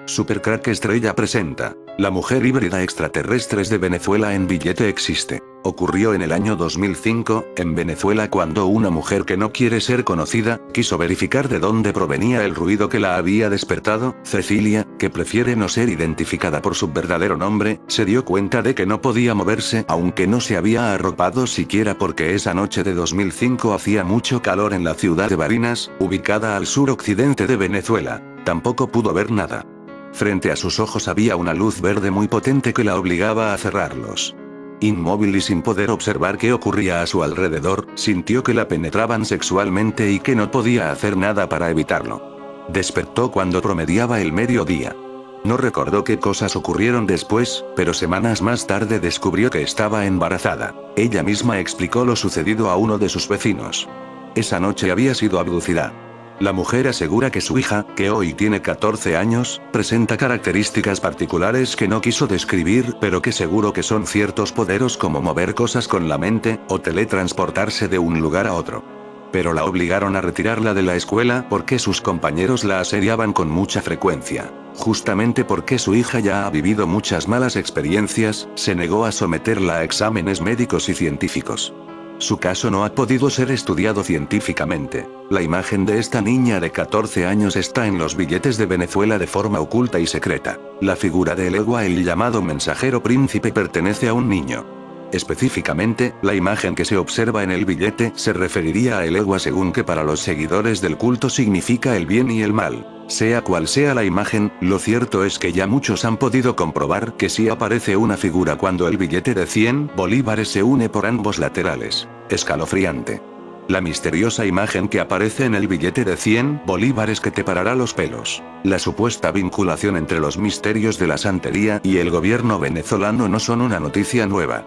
Supercrack Estrella presenta. La mujer híbrida extraterrestres de Venezuela en billete existe. Ocurrió en el año 2005, en Venezuela, cuando una mujer que no quiere ser conocida, quiso verificar de dónde provenía el ruido que la había despertado. Cecilia, que prefiere no ser identificada por su verdadero nombre, se dio cuenta de que no podía moverse, aunque no se había arropado siquiera, porque esa noche de 2005 hacía mucho calor en la ciudad de Barinas, ubicada al suroccidente de Venezuela. Tampoco pudo ver nada. Frente a sus ojos había una luz verde muy potente que la obligaba a cerrarlos. Inmóvil y sin poder observar qué ocurría a su alrededor, sintió que la penetraban sexualmente y que no podía hacer nada para evitarlo. Despertó cuando promediaba el mediodía. No recordó qué cosas ocurrieron después, pero semanas más tarde descubrió que estaba embarazada. Ella misma explicó lo sucedido a uno de sus vecinos. Esa noche había sido abducida. La mujer asegura que su hija, que hoy tiene 14 años, presenta características particulares que no quiso describir, pero que seguro que son ciertos poderes como mover cosas con la mente, o teletransportarse de un lugar a otro. Pero la obligaron a retirarla de la escuela porque sus compañeros la asediaban con mucha frecuencia. Justamente porque su hija ya ha vivido muchas malas experiencias, se negó a someterla a exámenes médicos y científicos. Su caso no ha podido ser estudiado científicamente. La imagen de esta niña de 14 años está en los billetes de Venezuela de forma oculta y secreta. La figura de Elegua, el llamado mensajero príncipe, pertenece a un niño. Específicamente, la imagen que se observa en el billete se referiría a Elegua, según que para los seguidores del culto significa el bien y el mal. Sea cual sea la imagen, lo cierto es que ya muchos han podido comprobar que sí aparece una figura cuando el billete de 100 bolívares se une por ambos laterales. Escalofriante. La misteriosa imagen que aparece en el billete de 100 bolívares que te parará los pelos. La supuesta vinculación entre los misterios de la santería y el gobierno venezolano no son una noticia nueva.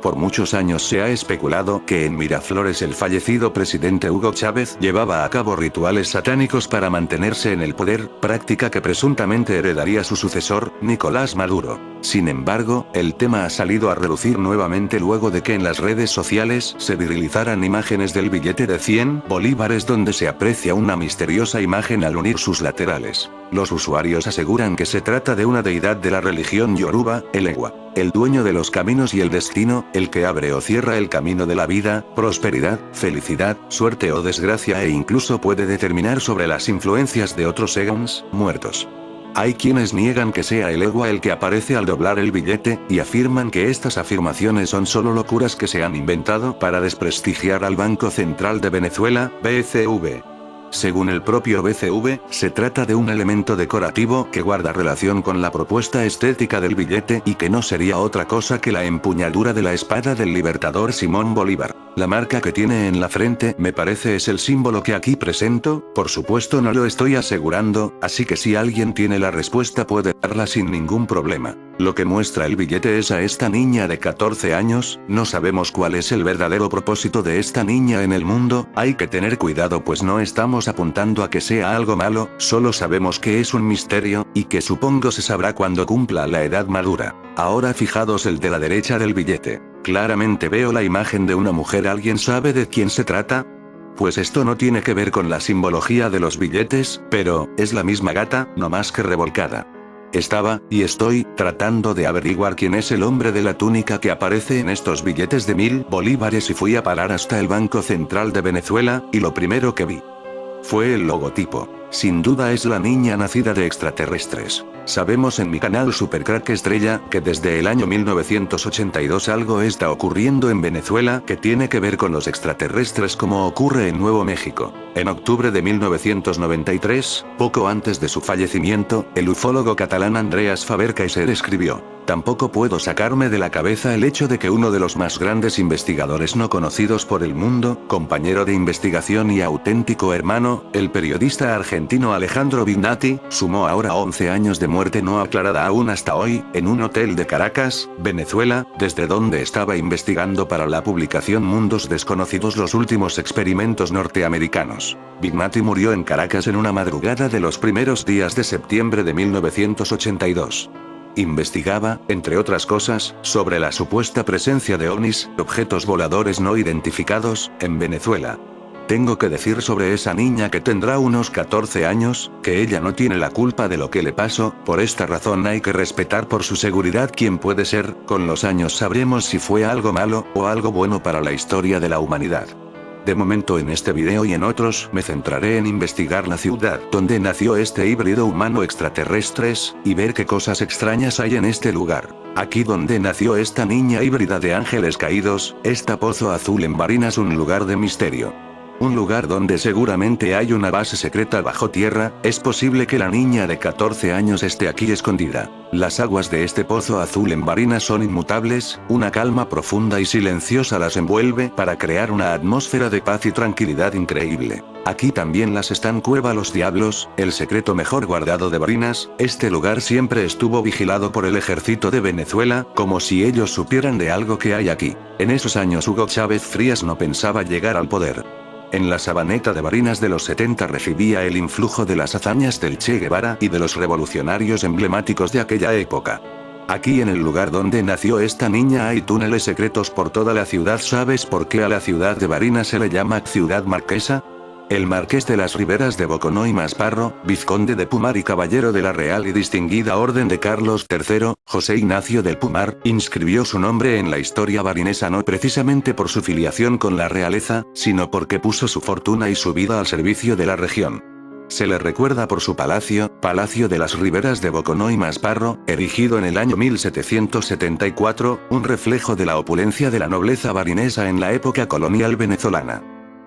Por muchos años se ha especulado que en Miraflores el fallecido presidente Hugo Chávez llevaba a cabo rituales satánicos para mantenerse en el poder, práctica que presuntamente heredaría su sucesor, Nicolás Maduro. Sin embargo, el tema ha salido a relucir nuevamente luego de que en las redes sociales se viralizaran imágenes del billete de 100 bolívares donde se aprecia una misteriosa imagen al unir sus laterales. Los usuarios aseguran que se trata de una deidad de la religión yoruba, Elegua, el dueño de los caminos y el destino, el que abre o cierra el camino de la vida, prosperidad, felicidad, suerte o desgracia, e incluso puede determinar sobre las influencias de otros segons, muertos. Hay quienes niegan que sea Elegua el que aparece al doblar el billete, y afirman que estas afirmaciones son solo locuras que se han inventado para desprestigiar al Banco Central de Venezuela, BCV. Según el propio BCV, se trata de un elemento decorativo que guarda relación con la propuesta estética del billete y que no sería otra cosa que la empuñadura de la espada del libertador Simón Bolívar. La marca que tiene en la frente me parece es el símbolo que aquí presento. Por supuesto no lo estoy asegurando, así que si alguien tiene la respuesta puede darla sin ningún problema. Lo que muestra el billete es a esta niña de 14 años, no sabemos cuál es el verdadero propósito de esta niña en el mundo. Hay que tener cuidado, pues no estamos apuntando a que sea algo malo, solo sabemos que es un misterio, y que supongo se sabrá cuando cumpla la edad madura. Ahora fijados el de la derecha del billete. Claramente veo la imagen de una mujer. ¿Alguien sabe de quién se trata? Pues esto no tiene que ver con la simbología de los billetes, pero es la misma gata, no más que revolcada. Estaba, y estoy, tratando de averiguar quién es el hombre de la túnica que aparece en estos billetes de 1000 bolívares y fui a parar hasta el Banco Central de Venezuela, y lo primero que vi fue el logotipo. Sin duda es la niña nacida de extraterrestres. Sabemos en mi canal Supercrack Estrella que desde el año 1982 algo está ocurriendo en Venezuela que tiene que ver con los extraterrestres, como ocurre en Nuevo México. En octubre de 1993, poco antes de su fallecimiento, el ufólogo catalán Andreas Faber-Kaiser escribió: "Tampoco puedo sacarme de la cabeza el hecho de que uno de los más grandes investigadores no conocidos por el mundo, compañero de investigación y auténtico hermano, el periodista argentino Alejandro Vignati, sumó ahora 11 años de muerte no aclarada aún hasta hoy, en un hotel de Caracas, Venezuela, desde donde estaba investigando para la publicación Mundos Desconocidos los últimos experimentos norteamericanos. Vignati murió en Caracas en una madrugada de los primeros días de septiembre de 1982. Investigaba, entre otras cosas, sobre la supuesta presencia de ovnis, objetos voladores no identificados, en Venezuela. Tengo que decir sobre esa niña que tendrá unos 14 años, que ella no tiene la culpa de lo que le pasó, por esta razón hay que respetar por su seguridad quién puede ser, con los años sabremos si fue algo malo, o algo bueno para la historia de la humanidad. De momento en este video y en otros me centraré en investigar la ciudad donde nació este híbrido humano extraterrestres, y ver qué cosas extrañas hay en este lugar. Aquí donde nació esta niña híbrida de ángeles caídos, esta Pozo Azul en Barinas, un lugar de misterio. Un lugar donde seguramente hay una base secreta bajo tierra, es posible que la niña de 14 años esté aquí escondida. Las aguas de este Pozo Azul en Barinas son inmutables, una calma profunda y silenciosa las envuelve para crear una atmósfera de paz y tranquilidad increíble. Aquí también las están Cueva Los Diablos, el secreto mejor guardado de Barinas. Este lugar siempre estuvo vigilado por el ejército de Venezuela, como si ellos supieran de algo que hay aquí. En esos años Hugo Chávez Frías no pensaba llegar al poder. En la Sabaneta de Barinas de los 70 recibía el influjo de las hazañas del Che Guevara y de los revolucionarios emblemáticos de aquella época. Aquí en el lugar donde nació esta niña hay túneles secretos por toda la ciudad. ¿Sabes por qué a la ciudad de Barinas se le llama Ciudad Marquesa? El marqués de las Riberas de Boconó y Masparro, vizconde de Pumar y caballero de la Real y Distinguida Orden de Carlos III, José Ignacio del Pumar, inscribió su nombre en la historia barinesa no precisamente por su filiación con la realeza, sino porque puso su fortuna y su vida al servicio de la región. Se le recuerda por su palacio, Palacio de las Riberas de Boconó y Masparro, erigido en el año 1774, un reflejo de la opulencia de la nobleza barinesa en la época colonial venezolana.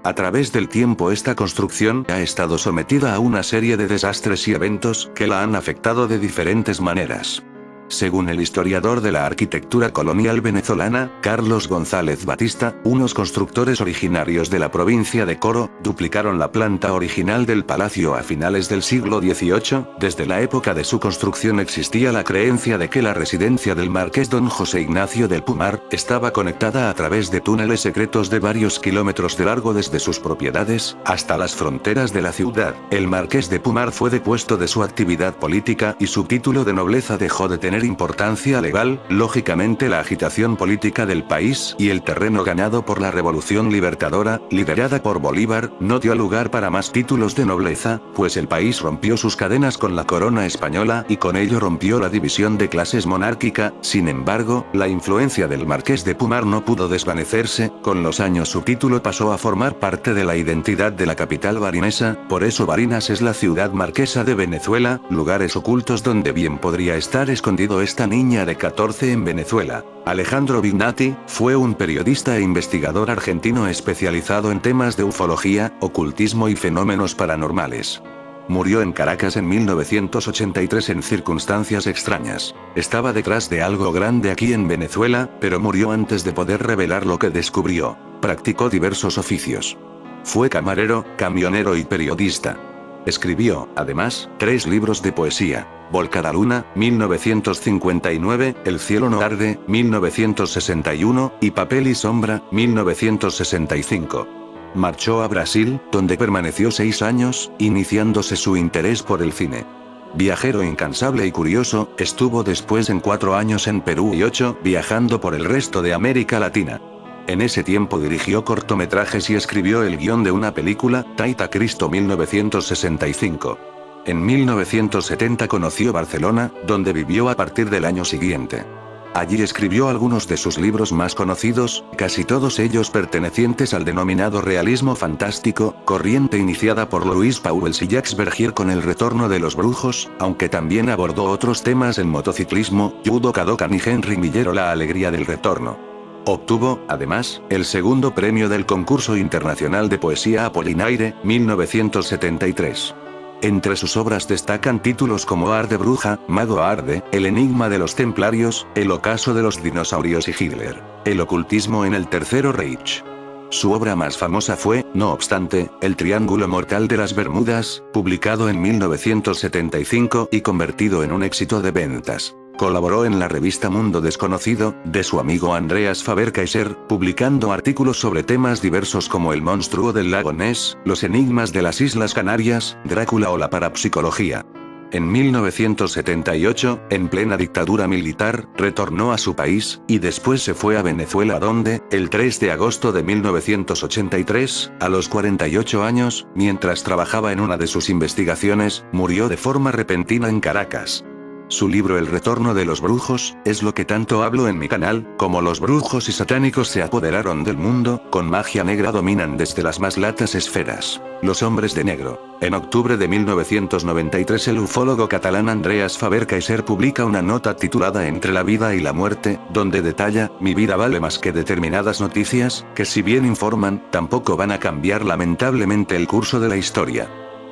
A través del tiempo esta construcción ha estado sometida a una serie de desastres y eventos que la han afectado de diferentes maneras. Según el historiador de la arquitectura colonial venezolana, Carlos González Batista, unos constructores originarios de la provincia de Coro, duplicaron la planta original del palacio a finales del siglo XVIII. Desde la época de su construcción existía la creencia de que la residencia del marqués don José Ignacio del Pumar, estaba conectada a través de túneles secretos de varios kilómetros de largo desde sus propiedades, hasta las fronteras de la ciudad. El marqués de Pumar fue depuesto de su actividad política y su título de nobleza dejó de tener importancia legal. Lógicamente la agitación política del país y el terreno ganado por la Revolución Libertadora, liderada por Bolívar, no dio lugar para más títulos de nobleza, pues el país rompió sus cadenas con la corona española y con ello rompió la división de clases monárquica. Sin embargo, la influencia del marqués de Pumar no pudo desvanecerse, con los años su título pasó a formar parte de la identidad de la capital barinesa, por eso Barinas es la ciudad marquesa de Venezuela, lugares ocultos donde bien podría estar escondido esta niña de 14 en Venezuela. Alejandro Vignati, fue un periodista e investigador argentino especializado en temas de ufología, ocultismo y fenómenos paranormales. Murió en Caracas en 1983 en circunstancias extrañas. Estaba detrás de algo grande aquí en Venezuela, pero murió antes de poder revelar lo que descubrió. Practicó diversos oficios. Fue camarero, camionero y periodista. Escribió, además, 3 libros de poesía: Volcada Luna, 1959, El cielo no arde, 1961, y Papel y sombra, 1965. Marchó a Brasil, donde permaneció 6 años, iniciándose su interés por el cine. Viajero incansable y curioso, estuvo después en 4 años en Perú y 8 viajando por el resto de América Latina. En ese tiempo dirigió cortometrajes y escribió el guión de una película, Taita Cristo 1965. En 1970 conoció Barcelona, donde vivió a partir del año siguiente. Allí escribió algunos de sus libros más conocidos, casi todos ellos pertenecientes al denominado realismo fantástico, corriente iniciada por Louis Pauwels y Jacques Bergier con El retorno de los brujos, aunque también abordó otros temas en motociclismo, judo Kadokan y Henry Millero La alegría del retorno. Obtuvo, además, el segundo premio del Concurso Internacional de Poesía Apollinaire, 1973. Entre sus obras destacan títulos como Arde Bruja, Mago Arde, El enigma de los templarios, El ocaso de los dinosaurios y Hitler, el ocultismo en el Tercer Reich. Su obra más famosa fue, no obstante, El Triángulo Mortal de las Bermudas, publicado en 1975 y convertido en un éxito de ventas. Colaboró en la revista Mundo Desconocido, de su amigo Andreas Faber-Kaiser, publicando artículos sobre temas diversos como el monstruo del lago Ness, los enigmas de las Islas Canarias, Drácula o la parapsicología. En 1978, en plena dictadura militar, retornó a su país, y después se fue a Venezuela donde, el 3 de agosto de 1983, a los 48 años, mientras trabajaba en una de sus investigaciones, murió de forma repentina en Caracas. Su libro El retorno de los brujos, es lo que tanto hablo en mi canal, como los brujos y satánicos se apoderaron del mundo, con magia negra dominan desde las más latas esferas. Los hombres de negro. En octubre de 1993 el ufólogo catalán Andreas Faber-Kaiser publica una nota titulada Entre la vida y la muerte, donde detalla, mi vida vale más que determinadas noticias, que si bien informan, tampoco van a cambiar lamentablemente el curso de la historia.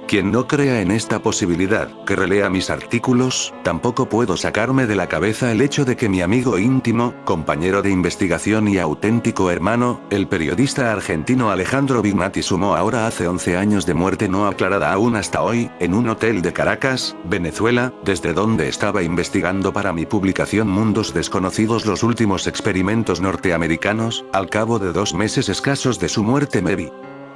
Quien no crea en esta posibilidad, que relea mis artículos, tampoco puedo sacarme de la cabeza el hecho de que mi amigo íntimo, compañero de investigación y auténtico hermano, el periodista argentino Alejandro Vignati sumó ahora hace 11 años de muerte no aclarada aún hasta hoy, en un hotel de Caracas, Venezuela, desde donde estaba investigando para mi publicación Mundos Desconocidos los últimos experimentos norteamericanos. Al cabo de 2 meses escasos de su muerte me vi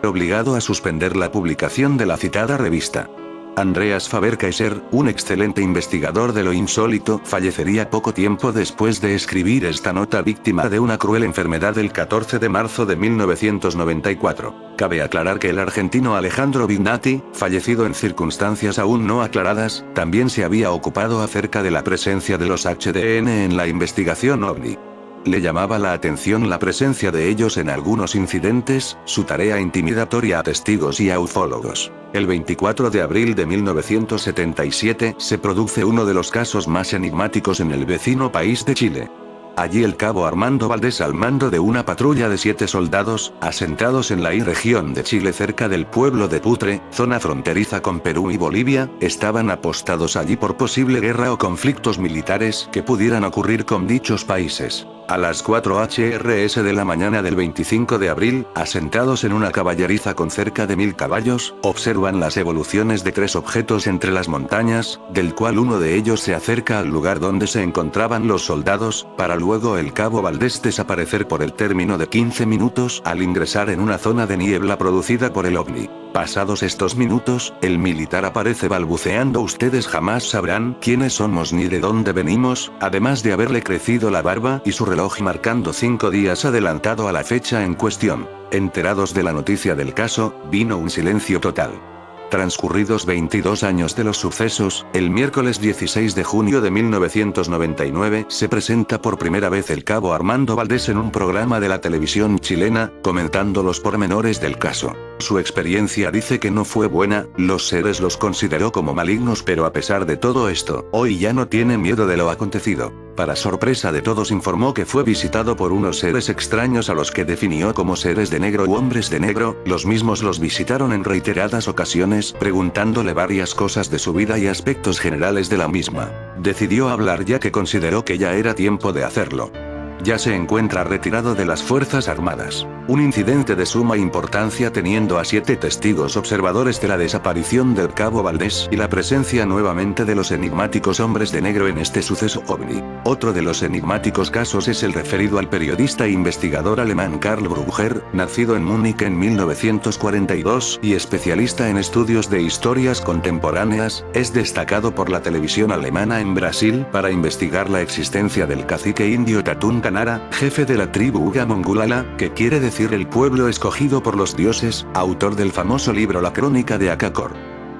obligado a suspender la publicación de la citada revista. Andreas Faber-Kaiser, un excelente investigador de lo insólito, fallecería poco tiempo después de escribir esta nota víctima de una cruel enfermedad el 14 de marzo de 1994. Cabe aclarar que el argentino Alejandro Vignati, fallecido en circunstancias aún no aclaradas, también se había ocupado acerca de la presencia de los HDN en la investigación OVNI. Le llamaba la atención la presencia de ellos en algunos incidentes, su tarea intimidatoria a testigos y a ufólogos. El 24 de abril de 1977 se produce uno de los casos más enigmáticos en el vecino país de Chile. Allí el cabo Armando Valdés al mando de una patrulla de 7 soldados, asentados en la región de Chile cerca del pueblo de Putre, zona fronteriza con Perú y Bolivia, estaban apostados allí por posible guerra o conflictos militares que pudieran ocurrir con dichos países. A las 4 h de la mañana del 25 de abril, asentados en una caballeriza con cerca de 1000 caballos, observan las evoluciones de 3 objetos entre las montañas, del cual uno de ellos se acerca al lugar donde se encontraban los soldados, para luego el cabo Valdés desaparecer por el término de 15 minutos al ingresar en una zona de niebla producida por el ovni. Pasados estos minutos, el militar aparece balbuceando: ustedes jamás sabrán quiénes somos ni de dónde venimos, además de haberle crecido la barba y su reloj marcando 5 días adelantado a la fecha en cuestión. Enterados de la noticia del caso, vino un silencio total. Transcurridos 22 años de los sucesos, el miércoles 16 de junio de 1999 se presenta por primera vez el cabo Armando Valdés en un programa de la televisión chilena, comentando los pormenores del caso. Su experiencia dice que no fue buena, los seres los consideró como malignos, pero a pesar de todo esto, hoy ya no tiene miedo de lo acontecido. Para sorpresa de todos informó que fue visitado por unos seres extraños a los que definió como seres de negro u hombres de negro, los mismos los visitaron en reiteradas ocasiones, preguntándole varias cosas de su vida y aspectos generales de la misma. Decidió hablar ya que consideró que ya era tiempo de hacerlo. Ya se encuentra retirado de las Fuerzas Armadas. Un incidente de suma importancia teniendo a 7 testigos observadores de la desaparición del cabo Valdés y la presencia nuevamente de los enigmáticos hombres de negro en este suceso ovni. Otro de los enigmáticos casos es el referido al periodista e investigador alemán Karl Brugger, nacido en Múnich en 1942 y especialista en estudios de historias contemporáneas, es destacado por la televisión alemana en Brasil para investigar la existencia del cacique indio Tatún Canara, jefe de la tribu Uga Mongulala, que quiere decir el pueblo escogido por los dioses, autor del famoso libro La Crónica de Akakor.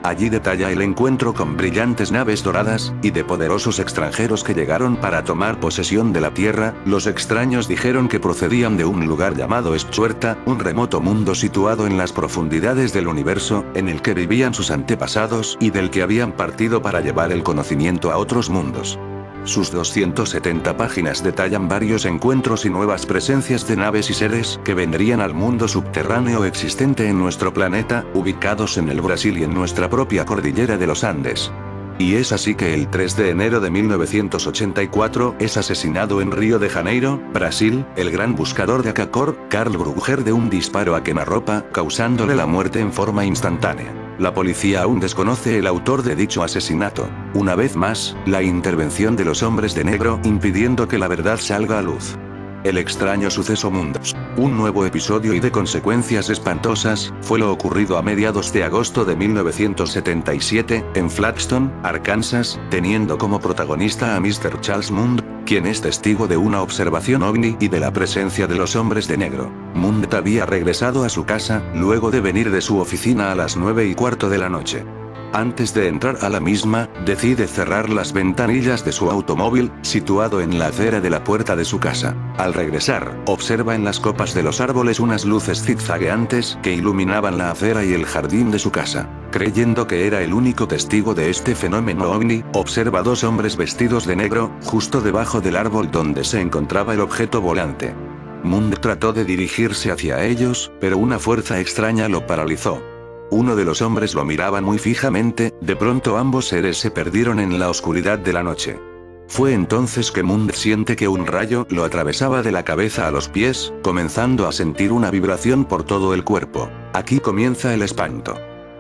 Allí detalla el encuentro con brillantes naves doradas, y de poderosos extranjeros que llegaron para tomar posesión de la tierra. Los extraños dijeron que procedían de un lugar llamado Eschuerta, un remoto mundo situado en las profundidades del universo, en el que vivían sus antepasados y del que habían partido para llevar el conocimiento a otros mundos. Sus 270 páginas detallan varios encuentros y nuevas presencias de naves y seres que vendrían al mundo subterráneo existente en nuestro planeta, ubicados en el Brasil y en nuestra propia cordillera de los Andes. Y es así que el 3 de enero de 1984 es asesinado en Río de Janeiro, Brasil, el gran buscador de Akakor, Karl Brugger, de un disparo a quemarropa, causándole la muerte en forma instantánea. La policía aún desconoce el autor de dicho asesinato. Una vez más, la intervención de los hombres de negro impidiendo que la verdad salga a luz. El extraño suceso Mundos Un nuevo episodio y de consecuencias espantosas, fue lo ocurrido a mediados de agosto de 1977, en Flagstone, Arkansas, teniendo como protagonista a Mr. Charles Mund, quien es testigo de una observación ovni y de la presencia de los hombres de negro. Mund había regresado a su casa, luego de venir de su oficina a las 9:15 de la noche. Antes de entrar a la misma, decide cerrar las ventanillas de su automóvil, situado en la acera de la puerta de su casa. Al regresar, observa en las copas de los árboles unas luces zigzagueantes que iluminaban la acera y el jardín de su casa. Creyendo que era el único testigo de este fenómeno ovni, observa dos hombres vestidos de negro, justo debajo del árbol donde se encontraba el objeto volante. Mund trató de dirigirse hacia ellos, pero una fuerza extraña lo paralizó. Uno de los hombres lo miraba muy fijamente, de pronto ambos seres se perdieron en la oscuridad de la noche. Fue entonces que Mund siente que un rayo lo atravesaba de la cabeza a los pies, comenzando a sentir una vibración por todo el cuerpo. Aquí comienza el espanto.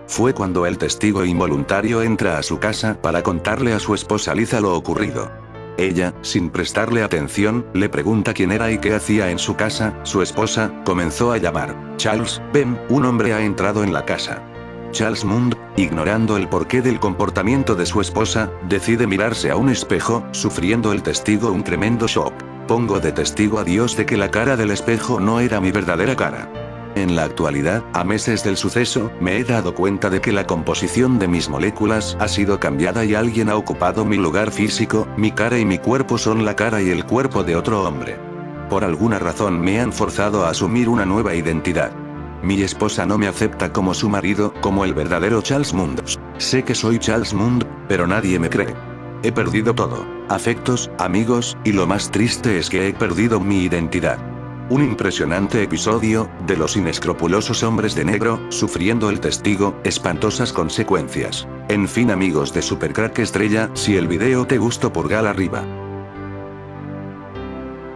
Fue cuando el testigo involuntario entra a su casa para contarle a su esposa Liza lo ocurrido. Ella, sin prestarle atención, le pregunta quién era y qué hacía en su casa. Su esposa comenzó a llamar: Charles, ven, un hombre ha entrado en la casa. Charles Mund, ignorando el porqué del comportamiento de su esposa, decide mirarse a un espejo, sufriendo el testigo un tremendo shock. Pongo de testigo a Dios de que la cara del espejo no era mi verdadera cara. En la actualidad, a meses del suceso, me he dado cuenta de que la composición de mis moléculas ha sido cambiada y alguien ha ocupado mi lugar físico. Mi cara y mi cuerpo son la cara y el cuerpo de otro hombre. Por alguna razón me han forzado a asumir una nueva identidad. Mi esposa no me acepta como su marido, como el verdadero Charles Mund. Sé que soy Charles Mund, pero nadie me cree. He perdido todo: afectos, amigos, y lo más triste es que he perdido mi identidad. Un impresionante episodio, de los inescrupulosos hombres de negro, sufriendo el testigo, espantosas consecuencias. En fin amigos de Supercrack Estrella, si el video te gustó pulgar arriba.